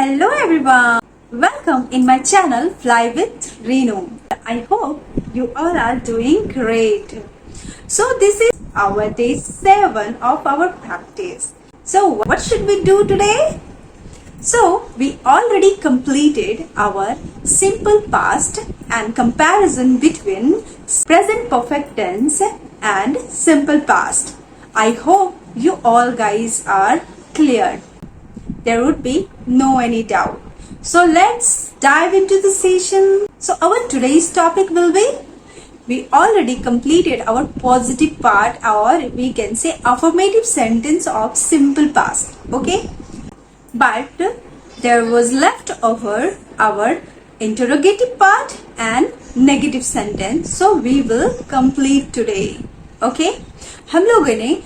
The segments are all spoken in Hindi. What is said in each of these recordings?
Hello everyone, welcome in my channel Fly with Renu. I hope you all are doing great. So this is our day 7 of our practice. So what should we do today? So we already completed our simple past and comparison between present perfect tense and simple past. I hope you all guys are clear. There would be no any doubt. So let's dive into the session. So our today's topic will be, we already completed our positive part, or we can say affirmative sentence of simple past. Okay, but there was left over our interrogative part and negative sentence, so we will complete today. Okay, हम लोगों ने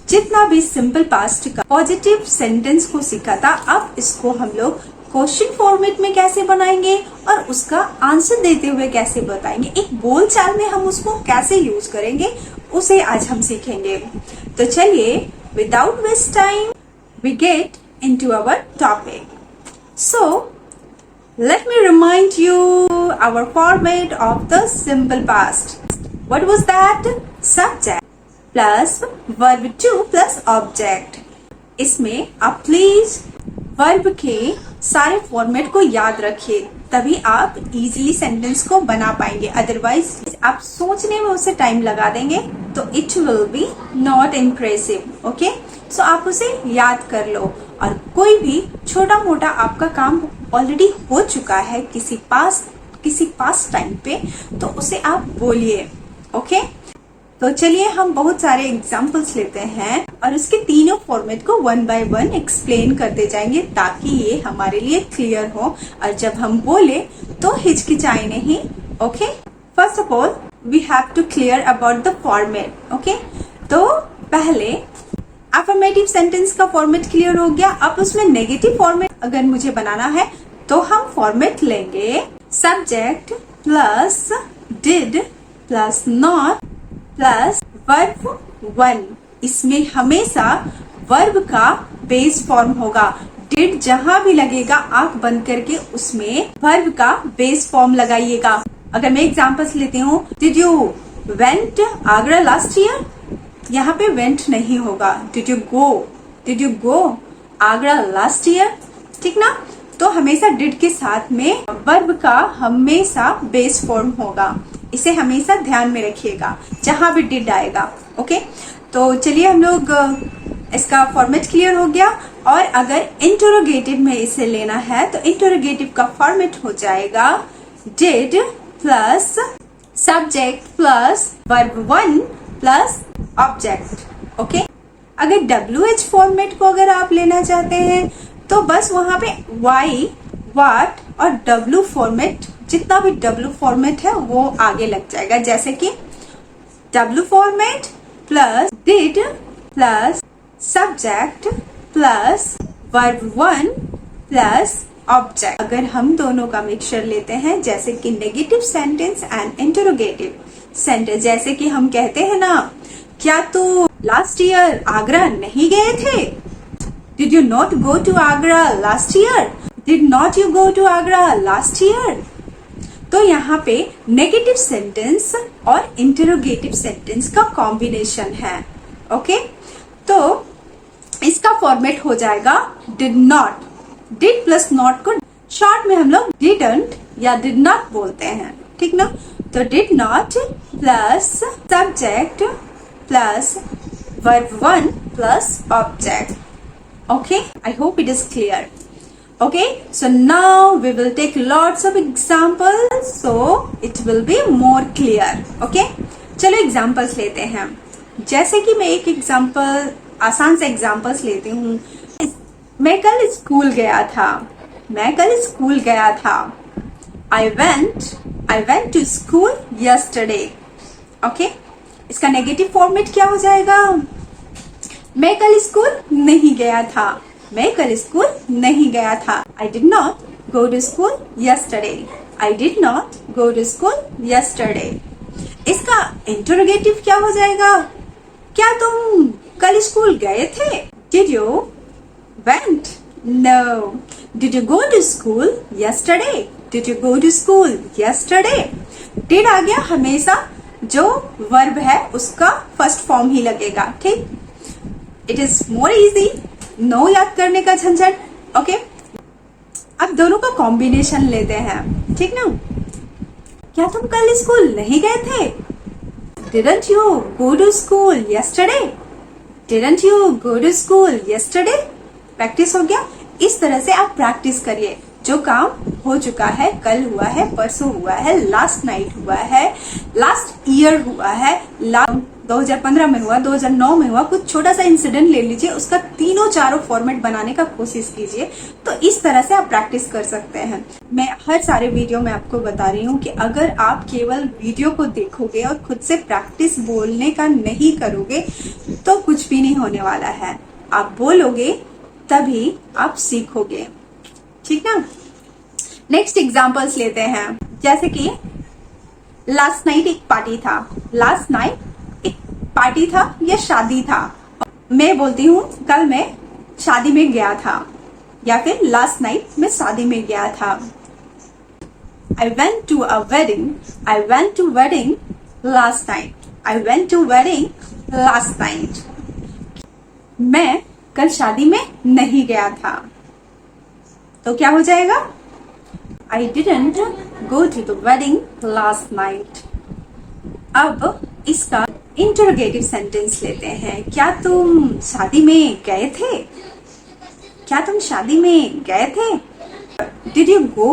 जितना भी सिंपल पास्ट का पॉजिटिव सेंटेंस को सीखा था, अब इसको हम लोग क्वेश्चन फॉर्मेट में कैसे बनाएंगे और उसका आंसर देते हुए कैसे बताएंगे, एक बोल चाल में हम उसको कैसे यूज करेंगे, उसे आज हम सीखेंगे। तो चलिए without waste time we get into our topic. So let me remind you our format of the simple past. What was that? Subject plus verb to plus object. इसमें आप प्लीज वर्ब के सारे फॉर्मेट को याद रखिए, तभी आप इजीली सेंटेंस को बना पाएंगे। अदरवाइज आप सोचने में उसे टाइम लगा देंगे तो it will be not impressive. Okay, so आप उसे याद कर लो, और कोई भी छोटा मोटा आपका काम ऑलरेडी हो चुका है किसी पास टाइम पे, तो उसे आप बोलिए। ओके, तो चलिए हम बहुत सारे एग्जाम्पल्स लेते हैं और उसके तीनों फॉर्मेट को वन बाय वन एक्सप्लेन करते जाएंगे, ताकि ये हमारे लिए क्लियर हो और जब हम बोले तो हिचकिचाए नहीं। Okay, first of all we have to clear about the format. Okay, तो पहले अफर्मेटिव सेंटेंस का फॉर्मेट क्लियर हो गया। अब उसमें नेगेटिव फॉर्मेट अगर मुझे बनाना है तो हम फॉर्मेट लेंगे subject plus did plus not plus verb one. इसमें हमेशा वर्ब का बेस फॉर्म होगा। डिड जहां भी लगेगा आंख बंद करके उसमें वर्ब का बेस फॉर्म लगाइएगा। अगर मैं एग्जांपल्स लेती हूँ, did you went Agra last year, यहाँ पे वेंट नहीं होगा। Did you go Agra last year, ठीक ना। तो हमेशा डिड के साथ में वर्ब का हमेशा बेस फॉर्म होगा, इसे हमेशा ध्यान में रखिएगा जहां भी डिड आएगा। ओके, तो चलिए हम लोग इसका फॉर्मेट क्लियर हो गया। और अगर इंटरोगेटिव में इसे लेना है तो इंटरोगेटिव का फॉर्मेट हो जाएगा did plus subject plus verb one plus object. Okay, अगर WH फॉर्मेट को अगर आप लेना चाहते हैं तो बस वहां पे वाई, वाट और W फॉर्मेट, जितना भी W फॉर्मेट है वो आगे लग जाएगा। जैसे कि W format plus did plus subject plus verb one plus object. अगर हम दोनों का मिक्सचर लेते हैं, जैसे कि negative sentence and interrogative sentence, जैसे कि हम कहते हैं ना, क्या तू लास्ट ईयर आगरा नहीं गए थे? Did you not go to Agra last year? Did not you go to Agra last year? तो यहाँ पे नेगेटिव सेंटेंस और इंटरोगेटिव सेंटेंस का कॉम्बिनेशन है। ओके, तो इसका फॉर्मेट हो जाएगा did not. Did plus not को शॉर्ट में हम लोग डिडंट या डिड नॉट बोलते हैं, ठीक ना। तो did not plus subject plus verb one plus object. Okay, I hope it is clear. Okay, so now we will take lots of examples, so it will be more clear. Okay, चलो एग्जाम्पल्स लेते हैं। जैसे कि मैं एक एग्जाम्पल, आसान से एग्जाम्पल्स लेती हूँ। मैं कल स्कूल गया था। I went to school yesterday. Okay, इसका नेगेटिव फॉर्मेट क्या हो जाएगा? मैं कल स्कूल नहीं गया था। I did not go to school yesterday. इसका इंटरोगेटिव क्या हो जाएगा? क्या तुम कल स्कूल गए थे? Did you went No. Did you go to school yesterday? Did you go to school yesterday? Did आ गया हमेशा जो वर्ब है उसका फर्स्ट फॉर्म ही लगेगा, ठीक। It is more easy, no याद करने का झंझट, ओके। अब दोनों का कॉम्बिनेशन लेते हैं, ठीक ना। क्या तुम कल स्कूल नहीं गए थे? Didn't you go to school yesterday? Didn't you go to school yesterday? Practice हो गया। इस तरह से आप प्रैक्टिस करिए। जो काम हो चुका है, कल हुआ है, परसों हुआ है, लास्ट नाइट हुआ है, लास्ट ईयर हुआ है, 2015 में हुआ, 2009 में हुआ, कुछ छोटा सा इंसिडेंट ले लीजिए, उसका तीनों चारों फॉर्मेट बनाने का कोशिश कीजिए। तो इस तरह से आप प्रैक्टिस कर सकते हैं। मैं हर सारे वीडियो में आपको बता रही हूँ कि अगर आप केवल वीडियो को देखोगे और खुद से प्रैक्टिस बोलने का नहीं करोगे तो कुछ भी नहीं होने वाला है। आप बोलोगे तभी आप सीखोगे, ठीक ना। नेक्स्ट एग्जांपल्स लेते हैं, जैसे कि लास्ट नाइट एक पार्टी था। लास्ट नाइट एक पार्टी था या शादी था। मैं बोलती हूँ कल मैं शादी में गया था, या फिर लास्ट नाइट मैं शादी में गया था। I went to a wedding. I went to wedding last night. I went to wedding last night. मैं कल शादी में नहीं गया था, तो क्या हो जाएगा? I didn't go to the wedding last night. अब इसका इंटरोगेटिव सेंटेंस लेते हैं। क्या तुम शादी में गए थे? क्या तुम शादी में गए थे? Did you go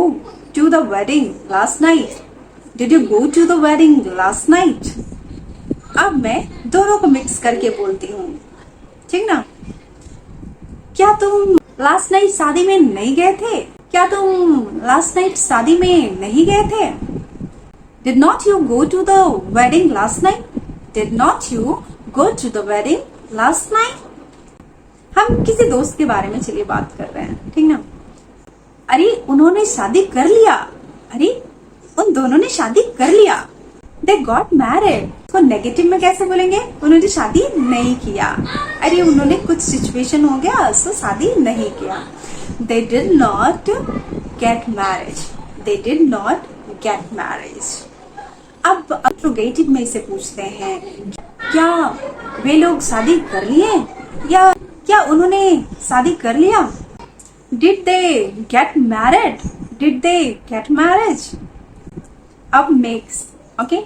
to the wedding last night? Did you go to the wedding last night? अब मैं दोनों को मिक्स करके बोलती हूँ, ठीक ना। क्या तुम लास्ट नाइट शादी में नहीं गए थे? क्या तुम लास्ट नाइट शादी में नहीं गए थे? Did not you go to the wedding last night? Did not you go to the wedding last night? हम किसी दोस्त के बारे में चलिए बात कर रहे हैं, ठीक ना। अरे उन्होंने शादी कर लिया। अरे उन दोनों ने शादी कर लिया। They got married. तो नेगेटिव में कैसे बोलेंगे? उन्होंने शादी नहीं किया। अरे उन्होंने कुछ सिचुएशन हो गया सो शादी नहीं किया। They did not get married. They did not get married. अब इंट्रोगेटिव में इसे पूछते हैं, क्या वे लोग शादी कर लिए या क्या उन्होंने शादी कर लिया? Did they get married? Did they get married? अब नेक्स्ट, ओके।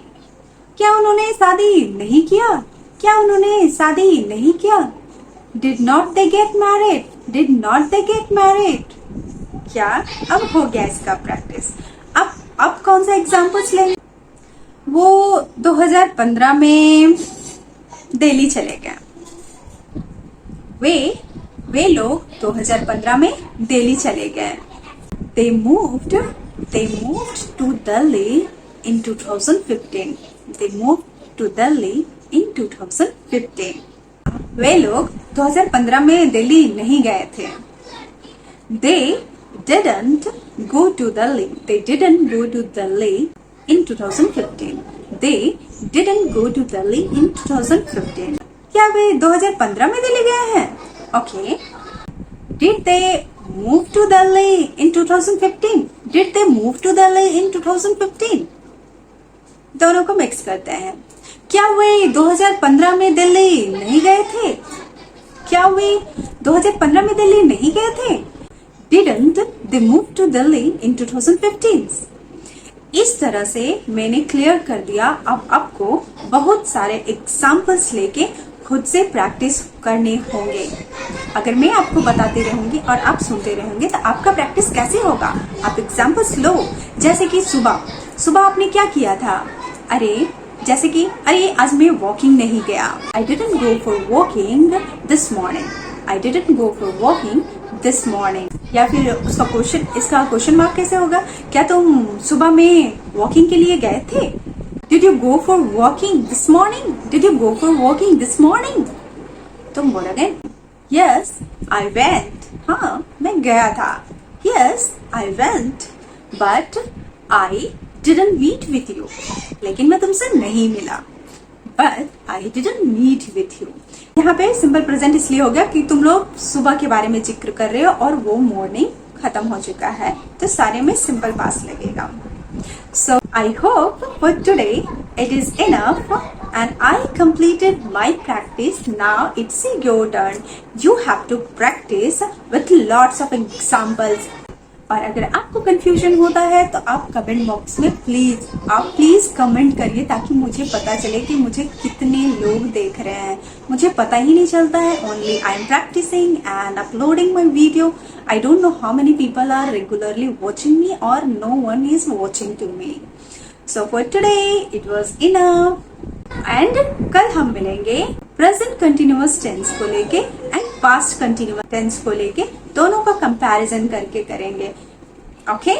क्या उन्होंने शादी नहीं किया? क्या उन्होंने शादी नहीं किया? Did not they get married? Did not they get married? क्या अब हो गया इसका प्रैक्टिस। अब कौन सा एग्जाम्पल्स लेंगे? वो 2015 में दिल्ली चले गए। वे लोग 2015 में दिल्ली चले गए। They moved to Delhi in 2015. They moved to Delhi in 2015. वे लोग 2015 में दिल्ली नहीं गए थे। They didn't go to Delhi. They didn't go to Delhi in 2015. They didn't go to Delhi in 2015. क्या वे 2015 में दिल्ली गए हैं? Okay. Did they move to Delhi in 2015? Did they move to Delhi in 2015? दोनों को मिक्स करते हैं। क्या वे 2015 में दिल्ली नहीं गए थे? क्या वे 2015 में दिल्ली नहीं गए थे? Didn't they move to Delhi in 2015? इस तरह से मैंने क्लियर कर दिया। अब आपको बहुत सारे एग्जाम्पल्स लेके खुद से प्रैक्टिस करने होंगे। अगर मैं आपको बताती रहूंगी और आप सुनते रहेंगे तो आपका प्रैक्टिस कैसे होगा? आप एग्जाम्पल्स लो, जैसे कि सुबह आपने क्या किया था? जैसे कि आज मैं वॉकिंग नहीं गया। I didn't go for walking this morning. I didn't go for walking this morning. या फिर इसका क्वेश्चन मार्क कैसे होगा? क्या तुम सुबह में वॉकिंग के लिए गए थे? Did you go for walking this morning? Did you go for walking this morning? तुम बोलोगे Yes, I went. हाँ, मैं गया था। Yes, I went, but I didn't meet with you. लेकिन मैं तुमसे नहीं मिला। but I didn't meet with you. यहाँ पे सिंपल प्रेजेंट इसलिए हो गया कि तुम लोग सुबह के बारे में जिक्र कर रहे हो और वो मॉर्निंग खत्म हो चुका है, तो सारे में सिंपल पास लगेगा. So I hope for today it is enough and I completed my practice. Now it's your turn. You have to practice with lots of examples. और अगर आपको कंफ्यूजन होता है तो आप कमेंट बॉक्स में प्लीज कमेंट करिए, ताकि मुझे पता चले कि मुझे कितने लोग देख रहे हैं. मुझे पता ही नहीं चलता है. Only I am practising and uploading my video. I don't know how many people are regularly watching me और no one is watching to me. So for today it was enough. And कल हम मिलेंगे प्रेजेंट कंटिन्यूअस टेंस को लेके एंड पास्ट कंटिन्यूअस टेंस को लेके, दोनों का कंपैरिजन करके करेंगे. ओके